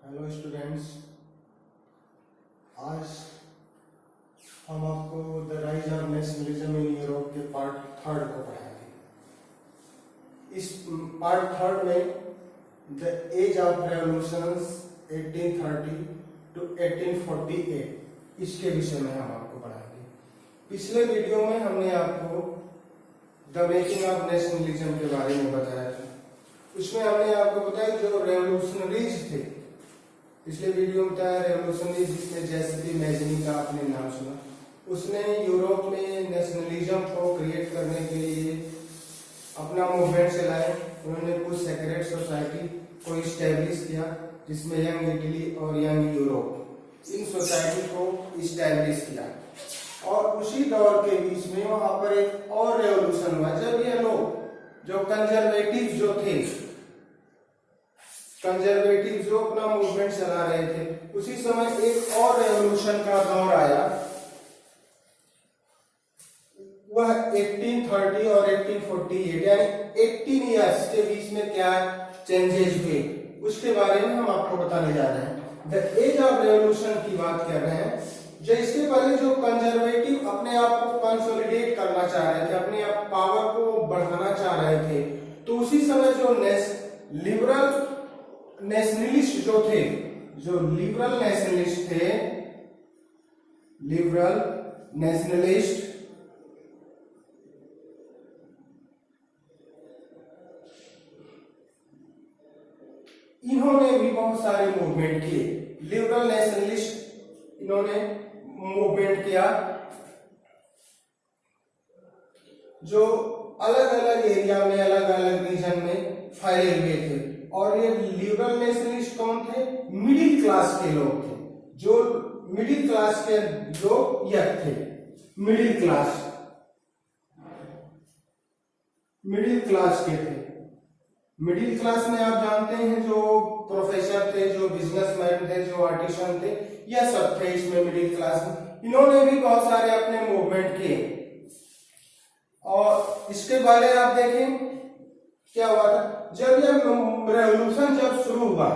Hello students, आज हम आपको the rise of nationalism in Europe के पार्ट थर्ड को पढ़ाएंगे। इस पार्ट थर्ड में the age of revolutions 1830 to 1848 इसके विषय में हम आपको पढ़ाएंगे। पिछले वीडियो में हमने आपको द मेकिंग ऑफ नेशनलिज्म के बारे में बताया था। उसमें हमने आपको बताया जो रेवोल्यूशनरीज थे, पिछले वीडियो में बताया रेवोल्यूशनरीज जिसमें जैसे मैजनी का आपने नाम सुना, उसने यूरोप में नेशनलिज्म को क्रिएट करने के लिए अपना मूवमेंट चलाए। उन्होंने कुछ सेक्रेट सोसाइटी को इस्टेब्लिश किया जिसमें यंग इटली और यंग यूरोप इन सोसाइटी को इस्टेब्लिश किया। और उसी दौर के बीच में वहां पर एक और रेवोल्यूशन हुआ जब ये लोग जो कंजर्वेटिव जो थे, कंजर्वेटिव जो अपना मूवमेंट चला रहे थे, उसी समय एक और रेवोल्यूशन का दौर आया। वह 1830 और 1848 यानी 18 इयर्स के बीच में क्या चेंजेस हुए उसके बारे में हम आपको बताने जा रहे हैं। द एज ऑफ रेवोल्यूशन की बात कर रहे हैं। जो इसके पहले जो कंजर्वेटिव अपने आप को कंसोलिडेट करना चाह रहे थे, अपने आप पावर को बढ़ाना चाह रहे थे, तो उसी समय जो लिबरल नेशनलिस्ट जो थे, जो लिबरल नेशनलिस्ट थे, लिबरल नेशनलिस्ट इन्होंने भी बहुत सारे मूवमेंट किए। लिबरल नेशनलिस्ट इन्होंने मूवमेंट किया जो अलग अलग एरिया में, अलग अलग रीजन में फैले हुए थे। और ये लिबरल नेशनलिस्ट कौन थे? मिडिल क्लास के लोग थे, जो मिडिल क्लास के लोग यह थे। मिडिल क्लास के थे। मिडिल क्लास में आप जानते हैं जो प्रोफेसर थे, जो बिजनेसमैन थे, जो आर्टिसन थे, यह सब थे इसमें मिडिल क्लास में। इन्होंने भी बहुत सारे अपने मूवमेंट किए। और इसके पहले आप देखें क्या हुआ था। जब यह रेवोल्यूशन शुरू हुआ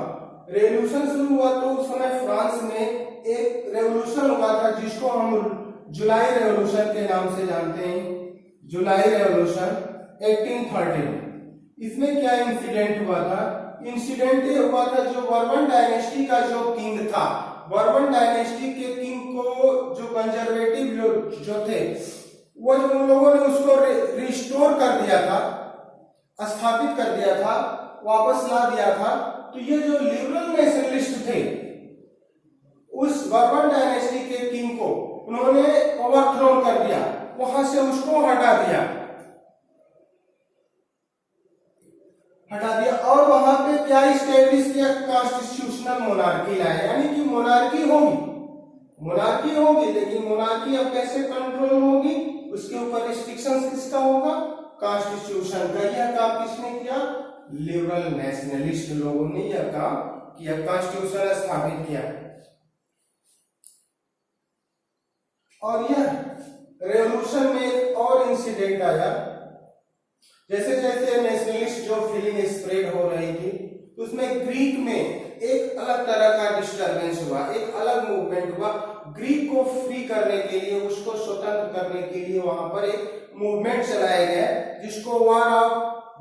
तो उस समय फ्रांस में एक रेवोल्यूशन हुआ था जिसको हम जुलाई रेवोल्यूशन के नाम से जानते हैं। जुलाई रेवोल्यूशन 1830। इसमें क्या इंसिडेंट हुआ था? इंसिडेंट ये हुआ था जो बर्बन डायनेस्टी का जो किंग था, बर्बन डायनेस्टी के किंग को जो कंजर्वेटिव जो थे, वो जो उन लोगों ने उसको रिस्टोर कर दिया था, स्थापित कर दिया था, वापस ला दिया था। तो ये जो लिबरल नेशनलिस्ट थे, उस बर्बन डायनेस्टी के किंग को उन्होंने ओवरथ्रो कर दिया, वहां से उसको हटा दिया और वहां पे क्या इस्टेब्लिश किया? कॉन्स्टिट्यूशनल मोनार्की लाया। यानी कि मोनार्की होगी लेकिन मोनार्की अब कैसे कंट्रोल होगी, उसके ऊपर रिस्ट्रिक्शंस किसका होगा? कॉन्स्टिट्यूशन का। यह काम किसने किया? लिबरल नेशनलिस्ट लोगों ने यह काम किया, कॉन्स्टिट्यूशन स्थापित किया। और यह रेवोल्यूशन में एक और इंसिडेंट आया। जैसे जैसे नेशनलिस्ट जो फीलिंग स्प्रेड हो रही थी, उसमें ग्रीक में एक अलग तरह का डिस्टर्बेंस हुआ, एक अलग मूवमेंट हुआ। ग्रीक को फ्री करने के लिए, उसको स्वतंत्र करने के लिए वहां पर एक मूवमेंट चलाया गया जिसको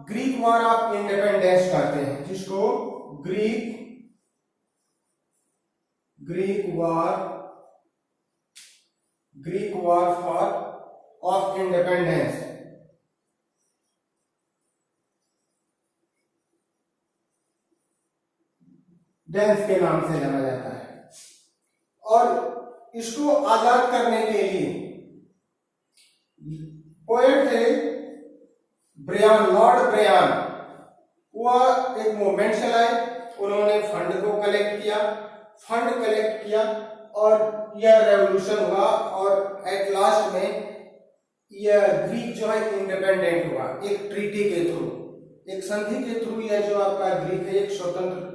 ग्रीक वॉर ऑफ इंडिपेंडेंस कहते हैं, जिसको Greek war of independence dense के नाम से जाना जाता है। और इसको आजाद करने के लिए पोएट थे लॉर्ड ब्रियान, वह एक मूवमेंट चलाए। उन्होंने फंड कलेक्ट किया और यह रेवोल्यूशन हुआ। और एट लास्ट में यह ग्रीक जो है इंडिपेंडेंट हुआ एक ट्रीटी के थ्रू, एक संधि के थ्रू। यह जो आपका ग्रीक है एक स्वतंत्र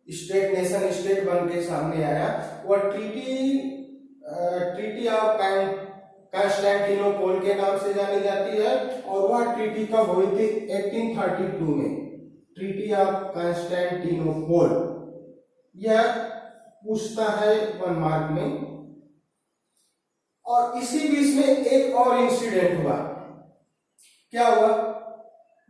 स्टेट, नेशन स्टेट बन के सामने आया। वह ट्रीटी ऑफ कॉन्स्टेंटिनोपल के नाम से जानी जाती है। और वह ट्रीटी कब हुई थी? 1832 में, ट्रीटी ऑफ कॉन्स्टेंटिनोपल। यह पूछता है 1 मार्क में। और इसी बीच में एक और इंसिडेंट हुआ। क्या हुआ?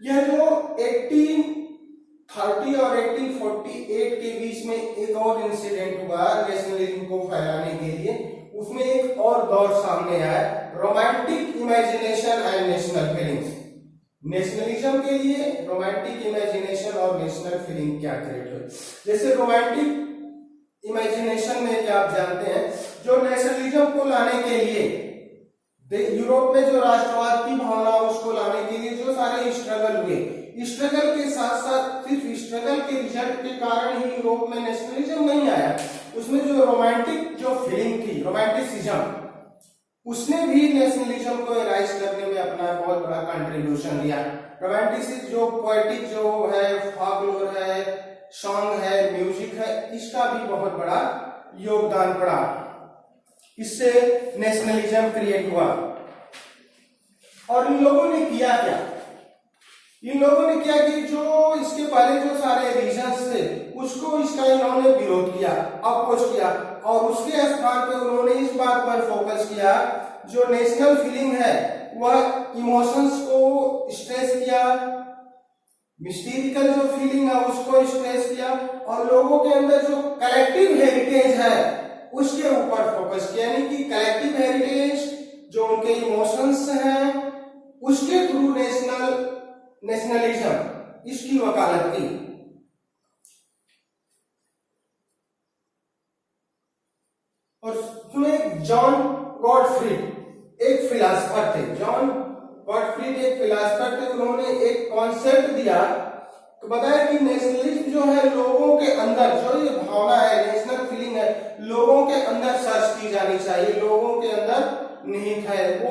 यह जो 1830 और 1848 के बीच में एक और इंसिडेंट हुआ नेशनलिज्म को फैलाने के लिए, उसमें एक और दौर सामने आया, romantic imagination and national feelings. Nationalism के लिए रोमांटिक इमेजिनेशन और नेशनल फीलिंग क्या क्रिएट हुई। जैसे रोमांटिक इमेजिनेशन में क्या आप जानते हैं, जो नेशनलिज्म को लाने के लिए यूरोप में जो राष्ट्रवाद की भावना उसको लाने के लिए जो सारे स्ट्रगल हुए, स्ट्रगल के साथ साथ सिर्फ स्ट्रगल के रिजल्ट के कारण ही यूरोप में नेशनलिज्म नहीं आया, उसमें जो रोमांटिक जो फीलिंग थी, रोमांटिसिज्म, उसने भी नेशनलिज्म को राइज करने में अपना बहुत बड़ा कंट्रीब्यूशन दिया। रोमांटिसिज्म जो पोएटिक जो है, फॉकलोर है, सॉन्ग है, म्यूजिक है, इसका भी बहुत बड़ा योगदान पड़ा। इससे नेशनलिज्म क्रिएट हुआ। और इन लोगों ने किया क्या? इन लोगों ने क्या कि जो इसके पहले जो सारे रीजन्स थे उसको इसका इन्होंने विरोध किया, अपोज किया, और उसके स्थान पे उन्होंने इस बात पर फोकस किया जो नेशनल फीलिंग है वह इमोशंस को स्ट्रेस किया, मिस्टीरिकल जो फीलिंग है उसको स्ट्रेस किया, और लोगों के अंदर जो कलेक्टिव हेरिटेज है उसके ऊपर फोकस किया। यानी कि कलेक्टिव हेरिटेज जो उनके इमोशंस हैं उसके थ्रू नेशनलिज्म इसकी वकालत की। और उसमें जॉन गॉटफ्रीड एक फिलासफर थे, जॉन गॉटफ्रीड एक फिलासफर थे। उन्होंने एक कॉन्सेप्ट दिया, तो बताया कि नेशनलिज्म जो है लोगों के अंदर जो ये भावना है, नेशनल फीलिंग है, लोगों के अंदर सर्च की जानी चाहिए, लोगों के अंदर निहित है वो,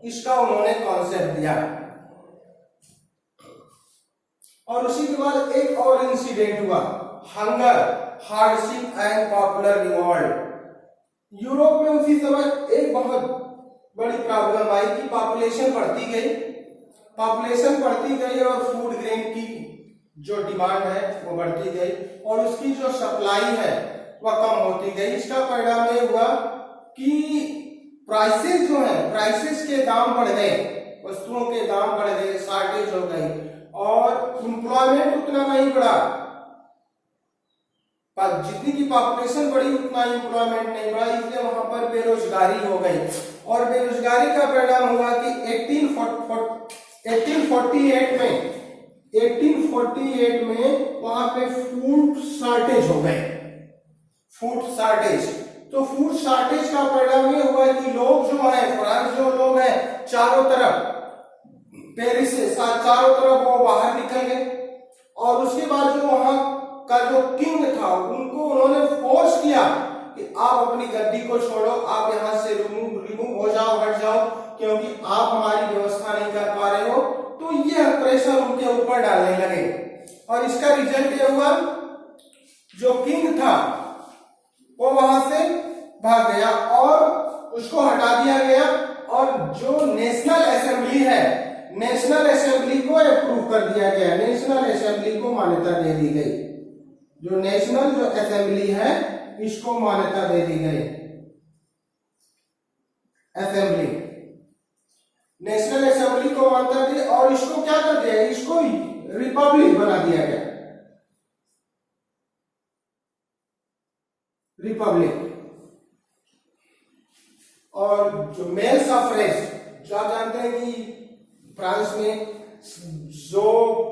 इसका उन्होंने कॉन्सेप्ट दिया। और उसी के बाद एक और इंसिडेंट हुआ, hunger, hardship and popular revolt. Europe में उसी समय एक बहुत बड़ी प्रॉब्लम आई कि पॉपुलेशन बढ़ती गई और फूड ग्रेन की जो डिमांड है वो बढ़ती गई और उसकी जो सप्लाई है वह कम होती गई। इसका परिणाम ये हुआ कि प्राइसेस जो है, प्राइसेस के दाम बढ़ गए, वस्तुओं के दाम बढ़ गए, शॉर्टेज हो गई, और एम्प्लॉयमेंट उतना नहीं बढ़ा। जितनी की पॉपुलेशन बढ़ी उतना एम्प्लॉयमेंट नहीं बढ़ा, इसलिए वहां पर बेरोजगारी हो गई। और बेरोजगारी का परिणाम हुआ कि 1848 में वहां पे फूड शॉर्टेज हो गए, फूड शॉर्टेज। तो फूड शॉर्टेज का परिणाम ये हुआ कि लोग जो है, फ्रांस जो लोग हैं चारों तरफ, पेरिस से चारों तरफ वो बाहर निकल गए। और उसके बाद जो वहां का जो किंग था उनको उन्होंने फोर्स किया कि आप अपनी गद्दी को छोड़ो, आप यहां से रिमूव हो जाओ, हट जाओ, क्योंकि आप हमारी व्यवस्था नहीं कर पा रहे हो। तो ये प्रेशर उनके ऊपर डालने लगे और इसका रिजल्ट ये हुआ, जो किंग था वो वहां से भाग गया और उसको हटा दिया गया। और जो नेशनल असेंबली है, नेशनल असेंबली को अप्रूव कर दिया गया, नेशनल असेंबली को मान्यता दे दी गई। जो नेशनल जो असेंबली है इसको मान्यता दे दी गई। असेंबली, नेशनल असेंबली को मान्यता दी और इसको क्या कर दिया, इसको रिपब्लिक बना दिया गया, रिपब्लिक। और जो मेल सफरेज, जो आप जानते हैं कि फ्रांस में जो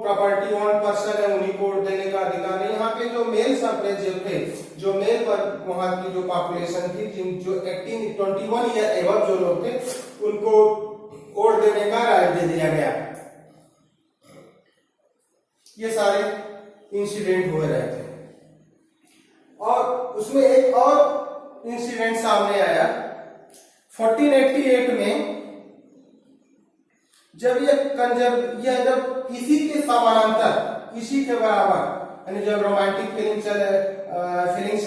प्रॉपर्टी ओन पर्सन है उन्हीं को वोट देने का अधिकार है। यहाँ पे जो मेल सफरेज थे, जो मेल पर वहां की जो पॉपुलेशन थी, जो 21 ईयर एबव जो लोग थे उनको वोट देने का राइट दे दिया गया। ये सारे इंसिडेंट हो रहे थे। और उसमें एक और इंसिडेंट सामने आया 1488 में, जब जब इसी के समानांतर, इसी के बराबर, यानी जब रोमांटिक फीलिंग चल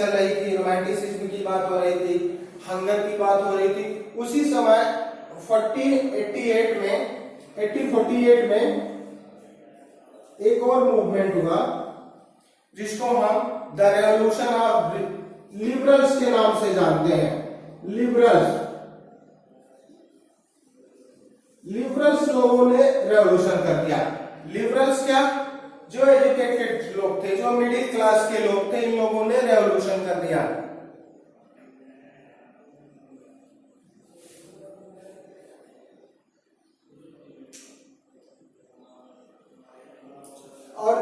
रही थी, रोमांटिसिज्म की बात हो रही थी, हंगर की बात हो रही थी, उसी समय 1848 में एक और मूवमेंट हुआ जिसको हम द रेवोल्यूशन ऑफ लिबरल्स के नाम से जानते हैं। लिबरल्स लोगों ने रेवोल्यूशन कर दिया। लिबरल्स क्या, जो एजुकेटेड लोग थे, जो मिडिल क्लास के लोग थे, इन लोगों ने रेवोल्यूशन कर दिया। और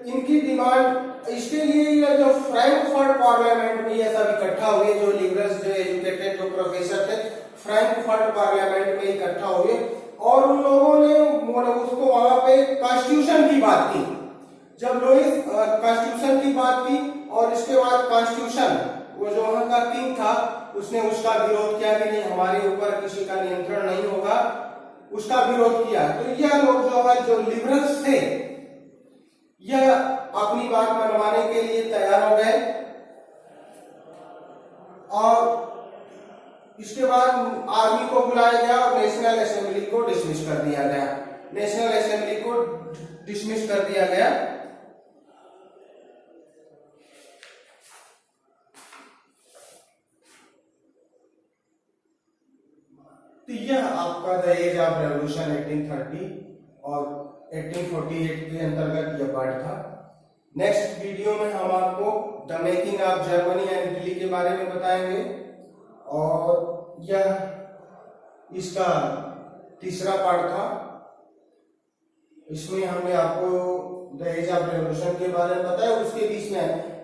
इनकी डिमांड, इसके लिए ये जो फ्रैंकफर्ट पार्लियामेंट में ये सब इकट्ठा हुए, जो लिबरल्स, जो एजुकेटेड, जो प्रोफेसर थे, फ्रैंकफर्ट पार्लियामेंट में इकट्ठा हुए और उन लोगों ने उसको वहां पे कॉन्स्टिट्यूशन की बात की। जब लुईस कॉन्स्टिट्यूशन की बात की और इसके बाद कॉन्स्टिट्यूशन, वो जो वहां का किंग था, उसने उसका विरोध किया कि नहीं, हमारे ऊपर किसी का नियंत्रण नहीं होगा, उसका विरोध किया। तो यह लोग जो है, जो लिबरल्स थे, यह अपनी बात मनवाने के लिए तैयार हो गए और इसके बाद आर्मी को बुलाया गया और नेशनल असेंबली को डिसमिस कर दिया गया। नेशनल असेंबली को डिसमिस कर दिया गया। तो यह आपका द एज ऑफ रेवोल्यूशन 1830 और 1848 के अंतर्गत यह पार्ट था। नेक्स्ट वीडियो में हम आपको the making of Germany and Italy के बारे में बताएंगे और यह इसका तीसरा पार्ट था। इसमें हमने आपको द एज ऑफ रेवोल्यूशन के बारे में बताया। उसके बीच में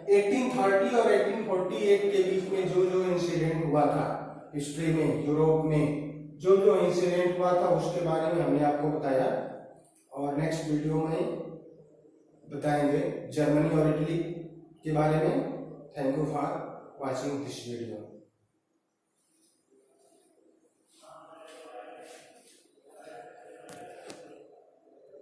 1830 और 1848 के बीच में जो जो इंसिडेंट हुआ था हिस्ट्री में, यूरोप में जो जो इंसिडेंट हुआ था, उसके बारे में हमने आपको बताया और नेक्स्ट वीडियो में बताएंगे जर्मनी और इटली के बारे में। Thank you for watching this video.